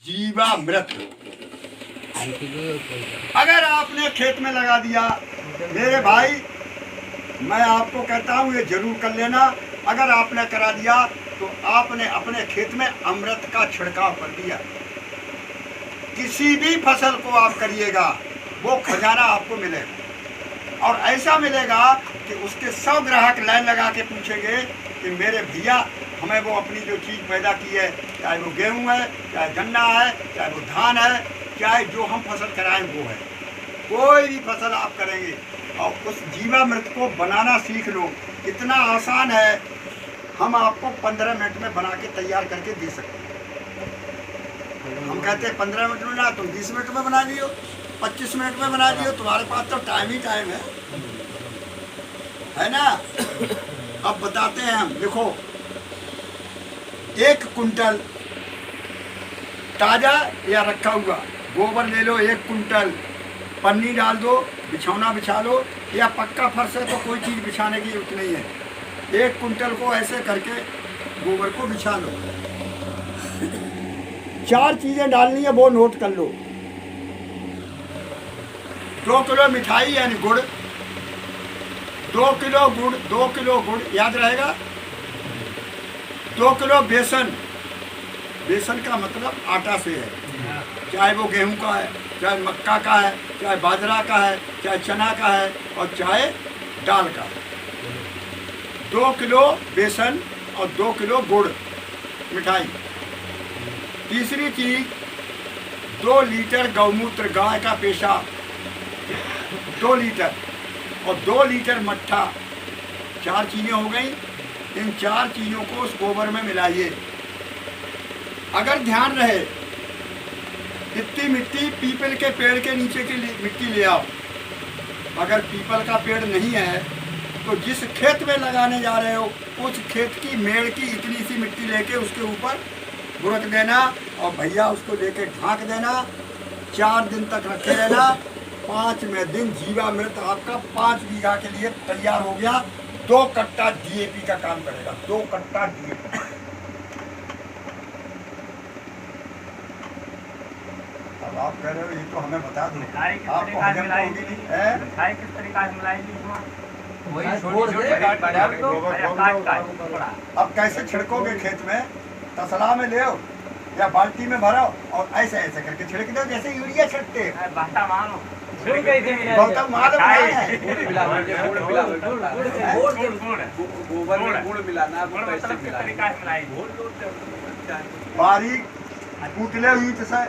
जीवामृत अगर आपने खेत में लगा दिया, मेरे भाई मैं आपको कहता हूँ ये जरूर कर लेना। अगर आपने करा दिया तो आपने अपने खेत में अमृत का छिड़काव कर दिया। किसी भी फसल को आप करिएगा वो खजाना आपको मिलेगा, और ऐसा मिलेगा कि उसके 100 ग्राहक लाइन लगा के पूछेंगे कि मेरे भैया हमें वो अपनी जो चीज़ पैदा की है, चाहे वो गेहूं है, चाहे गन्ना है, चाहे वो धान है, चाहे जो हम फसल कराएं वो है, कोई भी फसल आप करेंगे और उस जीवामृत को बनाना सीख लो। इतना आसान है, हम आपको 15 मिनट में बना के तैयार करके दे सकते हैं। हम कहते हैं 15 मिनट में ना, तुम 20 मिनट में बना लियो, 25 मिनट में बना लियो, तुम्हारे पास तो टाइम ही टाइम है ना। अब बताते हैं हम, देखो 1 कुंटल ताज़ा या रखा हुआ गोबर ले लो, 1 कुंटल पन्नी डाल दो, बिछौना बिछा लो, या पक्का फर्श है तो कोई चीज़ बिछाने की जरूरत नहीं है। 1 कुंटल को ऐसे करके गोबर को बिछा लो। 4 चीज़ें डालनी है, वो नोट कर लो। 2 किलो मिठाई यानी गुड़, 2 किलो गुड़, 2 किलो गुड़ याद रहेगा। 2 किलो बेसन, बेसन का मतलब आटा से है, चाहे वो गेहूं का है, चाहे मक्का का है, चाहे बाजरा का है, चाहे चना का है, और चाहे दाल का है। 2 किलो बेसन और 2 किलो गुड़ मिठाई। तीसरी चीज 2 लीटर गौमूत्र, गाय का पेशाब 2 लीटर, और 2 लीटर मट्ठा। 4 चीज़ें हो गई। इन 4 चीज़ों को उस गोबर में मिलाइए। अगर ध्यान रहे, इतनी मिट्टी पीपल के पेड़ के नीचे की मिट्टी ले आओ। अगर पीपल का पेड़ नहीं है तो जिस खेत में लगाने जा रहे हो उस खेत की मेड़ की इतनी सी मिट्टी लेके उसके ऊपर बुरक देना, और भैया उसको लेके ढांक देना। 4 दिन तक रखे रहना। 5वें दिन जीवामृत आपका 5 बीघा के लिए तैयार हो गया। 2 कट्टा डीएपी का काम करेगा, 2 कट्टा डीएपी। अब आप कह रहे हो ये तो हमें बता दो, आपको किस तरीका से मिलाएगी? अब कैसे छिड़कोगे खेत में? तसला में ले आओ या बाल्टी में भरो और ऐसे ऐसे करके छिड़क दो जैसे यूरिया छिड़कते हैं। गौतम मालूम है, गोबर में गुड़ मिलाना, बारीक कूटले हुई से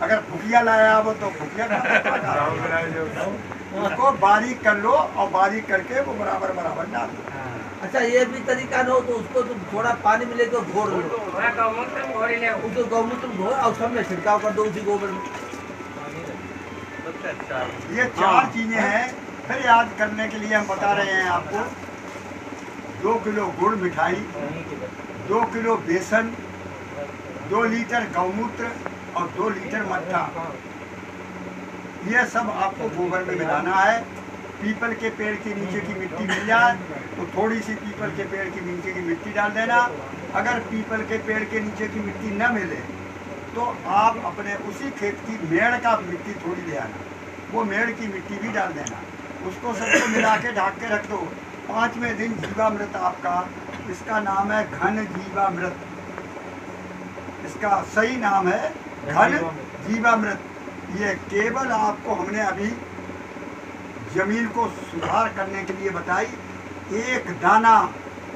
अगर भुकिया लाया हो तो भुकिया उसको बारीक कर लो, और बारीक करके वो बराबर बराबर डाल दो। अच्छा, ये भी तरीका न हो तो उसको तुम थोड़ा पानी मिले तो घोर लो, उसको गौमूत्र धो और सब में छिड़काव कर दो उसी गोबर में। ये 4 चीजें हैं। फिर याद करने के लिए हम बता रहे हैं आपको। 2 किलो गुड़ मिठाई, 2 किलो बेसन, 2 लीटर गौमूत्र और 2 लीटर मट्ठा। ये सब आपको गोबर में मिलाना है। पीपल के पेड़ के नीचे की मिट्टी मिल जाए तो थोड़ी सी पीपल के पेड़ के नीचे की मिट्टी डाल देना। अगर पीपल के पेड़ के नीचे की मिट्टी न मिले तो आप अपने उसी खेत की मेड़ का मिट्टी थोड़ी ले आना, वो मेड़ की मिट्टी भी डाल देना। उसको सबको मिला के ढक के रख दो। 5वें दिन जीवामृत आपका, इसका नाम है घन जीवामृत। इसका सही नाम है घन जीवामृत। ये केवल आपको हमने अभी जमीन को सुधार करने के लिए बताई। 1 दाना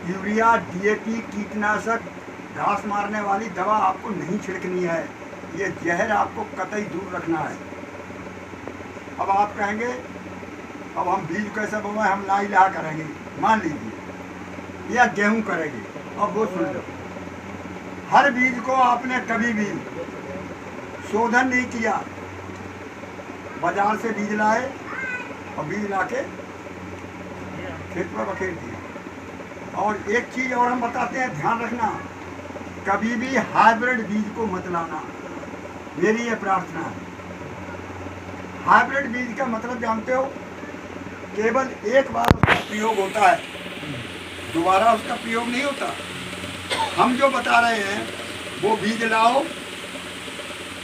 यूरिया, डीएपी, कीटनाशक, घास मारने वाली दवा आपको नहीं छिड़कनी है। ये जहर आपको कतई दूर रखना है। अब आप कहेंगे अब हम बीज कैसे बोए, हम ला इलाहा करेंगे, मान लीजिए, या गेहूं करेंगे। अब वो सुन लो, हर बीज को आपने कभी भी शोधन नहीं किया। बाजार से बीज लाए और बीज लाके खेत पर बखेर दिया। और एक चीज और हम बताते हैं, ध्यान रखना, कभी भी हाइब्रिड बीज को मत लाना। मेरी ये प्रार्थना है। हाइब्रिड बीज का मतलब जानते हो, केवल एक बार उसका प्रयोग होता है, दोबारा उसका प्रयोग नहीं होता। हम जो बता रहे हैं वो बीज लाओ,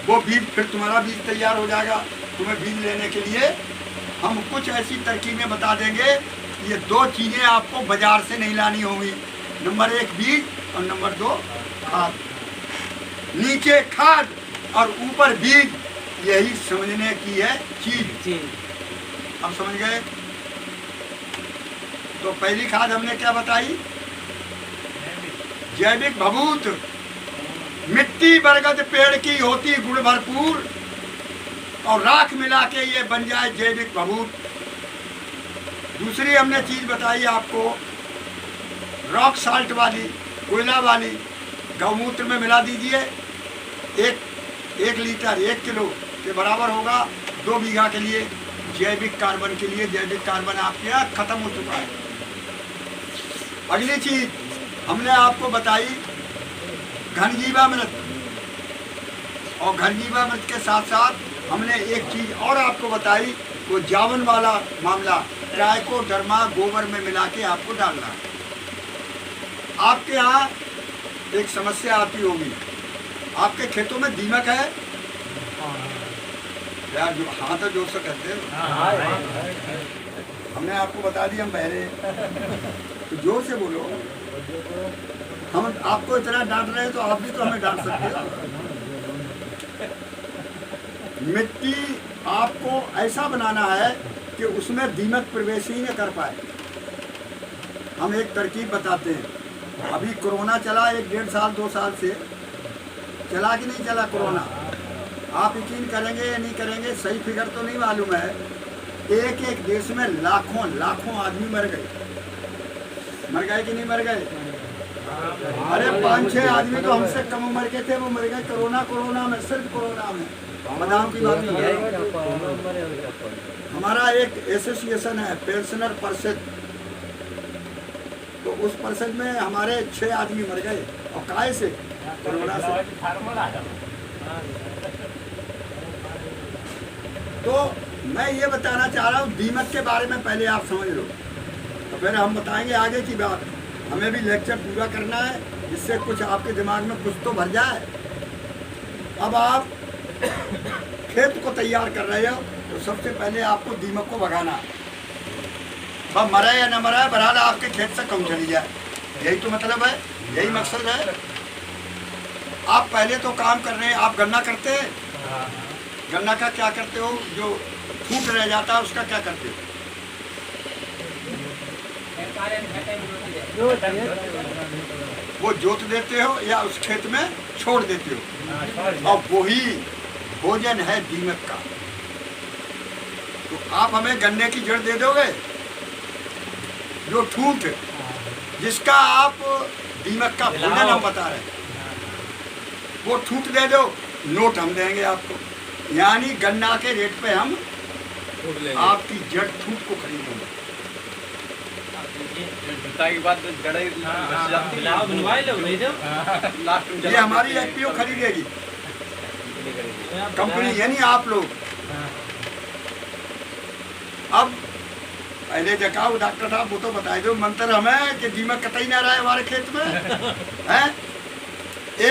वो बीज फिर तुम्हारा बीज तैयार हो जाएगा। तुम्हें बीज लेने के लिए हम कुछ ऐसी तरकीबें बता देंगे। ये 2 चीज़ें आपको बाजार से नहीं लानी होंगी, नंबर 1 बीज और नंबर 2 खाद। नीचे खाद और ऊपर बीज, यही समझने की है चीज। अब समझ गए? तो पहली खाद हमने क्या बताई? जैविक भभूत। मिट्टी बरगद पेड़ की होती गुण भरपूर और राख मिला के ये बन जाए जैविक भभूत। दूसरी हमने चीज बताई आपको, रॉक साल्ट वाली, कोयला वाली। गौमूत्र में मिला दीजिए, एक लीटर 1 किलो के बराबर होगा 2 बीघा के लिए। जैविक कार्बन के लिए, जैविक कार्बन आपके यहाँ खत्म हो चुका है। अगली चीज हमने आपको बताई घनजीवामृत, और घनजीवामृत के साथ साथ हमने एक चीज और आपको बताई, वो जावन वाला मामला, ट्राइकोडर्मा गोबर में मिला के आपको डालना है। आपके यहाँ एक समस्या आती होगी, आपके खेतों में दीमक है यार? जो हाँ तो जोर से कहते हो। हमने आपको बता दिया, हम पहले तो जोर से बोलो। हम आपको इतना डांट रहे हैं तो आप भी तो हमें डांट सकते हो। मिट्टी आपको ऐसा बनाना है कि उसमें दीमक प्रवेश ही न कर पाए। हम एक तरकीब बताते हैं। अभी कोरोना चला 1-1.5 साल 2 साल से, चला कि नहीं चला कोरोना? आप यकीन करेंगे या नहीं करेंगे, सही फिगर तो नहीं मालूम है, एक देश में लाखों आदमी मर गए कि नहीं मर गए? अरे 5-6 आदमी तो हमसे कम उम्र के थे, वो मर गए कोरोना में, सिर्फ कोरोना में। बताओ की बात नहीं है। हमारा एक एसोसिएशन है, पेंशनर परिषद, तो उस परिषद में हमारे 6 आदमी मर गए। और काहे से? कोरोना से। तो मैं ये बताना चाह रहा हूँ, दीमक के बारे में पहले आप समझ लो, तो फिर हम बताएंगे आगे की बात। हमें भी लेक्चर पूरा करना है, जिससे कुछ आपके दिमाग में कुछ तो भर जाए। अब आप खेत को तैयार कर रहे हो, तो सबसे पहले आपको दीमक को भगाना। अब मरे या न मरे, बहरहाल आपके खेत से कम चली जाए, यही तो मतलब है, यही मकसद है। आप पहले तो काम कर रहे हैं, आप गन्ना करते हैं, गन्ना का क्या करते हो? जो फूट रह जाता है उसका क्या करते हो? वो जोत देते हो या उस खेत में छोड़ देते हो, और वही भोजन है दीमक का। तो आप हमें गन्ने की जड़ दे दोगे, जो ठूंठ, जिसका आप दीमक का भोजन हम बता रहे हैं, वो ठूंठ दे दो, नोट हम देंगे आपको। यानी गन्ना के रेट पे हम आपकी जड़ ठूंठ को खरीदेंगे। ये हमारी एफपीओ खरीदेगी कंपनी, यानी आप लोग। अब पहले जकाऊ डॉक्टर साहब वो तो बताए दो मंत्र हमें कि दीमक कतई ना रहा है हमारे खेत में है।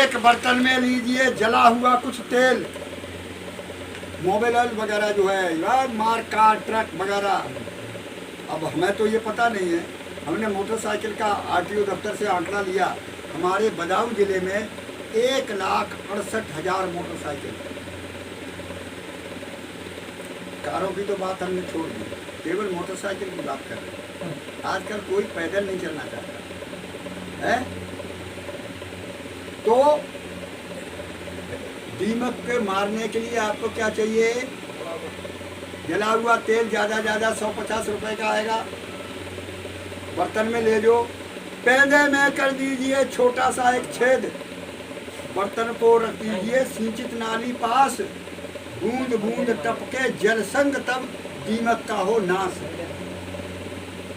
एक बर्तन में लीजिए जला हुआ कुछ तेल, मोबाइल वगैरह जो है यार, मार्का ट्रक वगैरह। अब हमें तो ये पता नहीं है, हमने मोटरसाइकिल का आरटीओ दफ्तर से आंकड़ा लिया, हमारे बदायूं जिले में 1,68,000 मोटरसाइकिल। कारों की तो बात हमने छोड़ दी, केवल मोटरसाइकिल की बात कर रहे हैं। आजकल कोई पैदल नहीं चलना चाहता है। तो दीमक के मारने के लिए आपको क्या चाहिए? जला हुआ तेल, ज़्यादा 150 रुपए का आएगा, बर्तन में ले जो, पहले में कर दीजिए छोटा सा एक छेद, बर्तन को रख दीजिए सिंचित नाली पास, बूंद बूंद टपके जल संग, तब दीमक का हो नाश।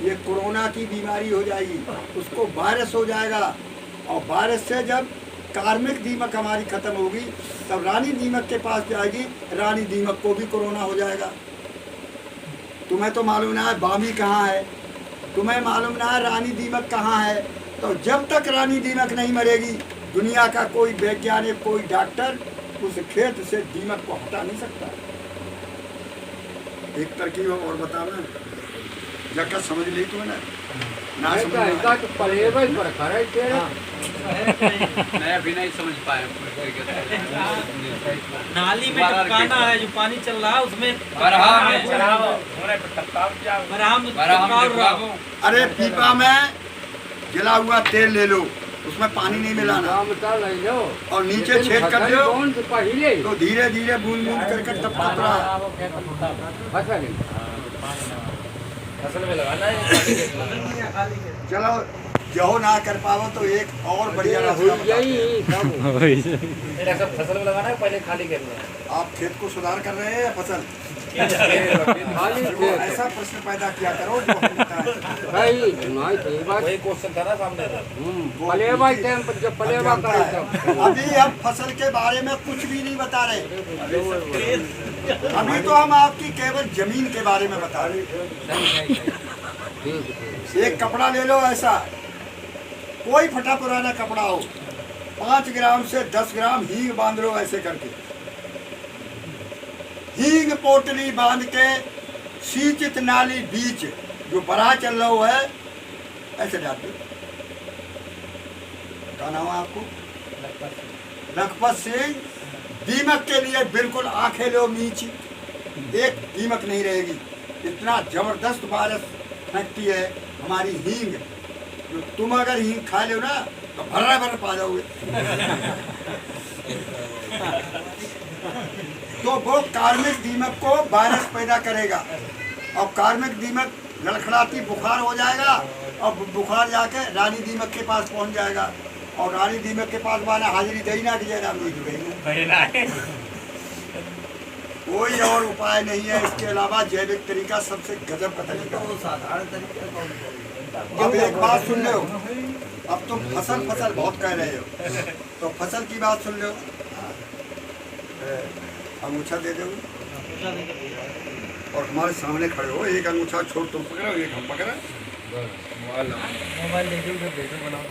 ये कोरोना की बीमारी हो जाएगी, उसको वायरस हो जाएगा, और वायरस से जब कार्मिक दीमक हमारी खत्म होगी, तब रानी दीमक के पास जाएगी, रानी दीमक को भी कोरोना हो जाएगा। तुम्हें तो मालूम ना है बामी कहाँ है, तुम्हें मालूम ना है रानी दीमक कहाँ है। तो जब तक रानी दीमक नहीं मरेगी, दुनिया का कोई वैज्ञानिक, कोई डॉक्टर उस खेत से दीमक को हटा नहीं सकता। एक तरकीब और बताना, जगह समझ ली तू ना, ना समझ तो परहेबल पर करे तेरे मैं अभी नहीं समझ पाया। नाली में टपकाना है, जो पानी चल रहा है उसमें अरे पीपा में जला हुआ तेल ले लो, उसमें पानी नहीं मिलाना ले लो और नीचे छेद कर दो, पहले तो धीरे धीरे बूंद बूंद करके टपकता रहा। फसल में लगाना है। चलो जो ना कर पाओ तो एक और बढ़िया रास्ता बताओ। सब फसल में लगाना है, पहले खाली करना है। आप खेत को सुधार कर रहे हैं या फसल? खाली देखो, ऐसा प्रश्न पैदा किया करो जो हमें पता है। वही क्वेश्चन था ना सामने। अभी हम फसल के बारे में कुछ भी नहीं बता रहे, अभी तो हम आपकी केवल जमीन के बारे में बता रहे। एक कपड़ा ले लो, ऐसा कोई फटा पुराना कपड़ा हो, 5 ग्राम से 10 ग्राम हींग बांध लो, ऐसे करके हींग पोटली बांध के सींचित नाली बीच जो बड़ा चल रहा है ऐसे डाल दो। क्या नाम है आपको? लखपत सिंह। दीमक के लिए बिल्कुल आंखें लो मीची, एक दीमक नहीं रहेगी। इतना जबरदस्त वायरस फैक्टी है हमारी हींग, जो तुम अगर हींग खा लो ना तो भर्रा भर पा जाओगे। तो वो कार्मिक दीमक को वायरस पैदा करेगा और कार्मिक दीमक लड़खड़ाती बुखार हो जाएगा और बुखार जाके रानी दीमक के पास पहुंच जाएगा और रानी दीमक के पास वाला हाजिरी दही ना कि जयराम जी की। कोई और उपाय नहीं है इसके अलावा। जैविक तरीका सबसे गजब का तरीका है। साधारण तरीके कौन अब एक बात सुन लो, अब तुम फसल फसल बहुत कह रहे हो, तो फसल की बात सुन लो। अंगूठा दे दो और हमारे सामने खड़े हो, एक अंगूठा छोड़ तुम पकड़ो, एक हम पकड़े। मोबाइल देखिए, वीडियो बनाओ।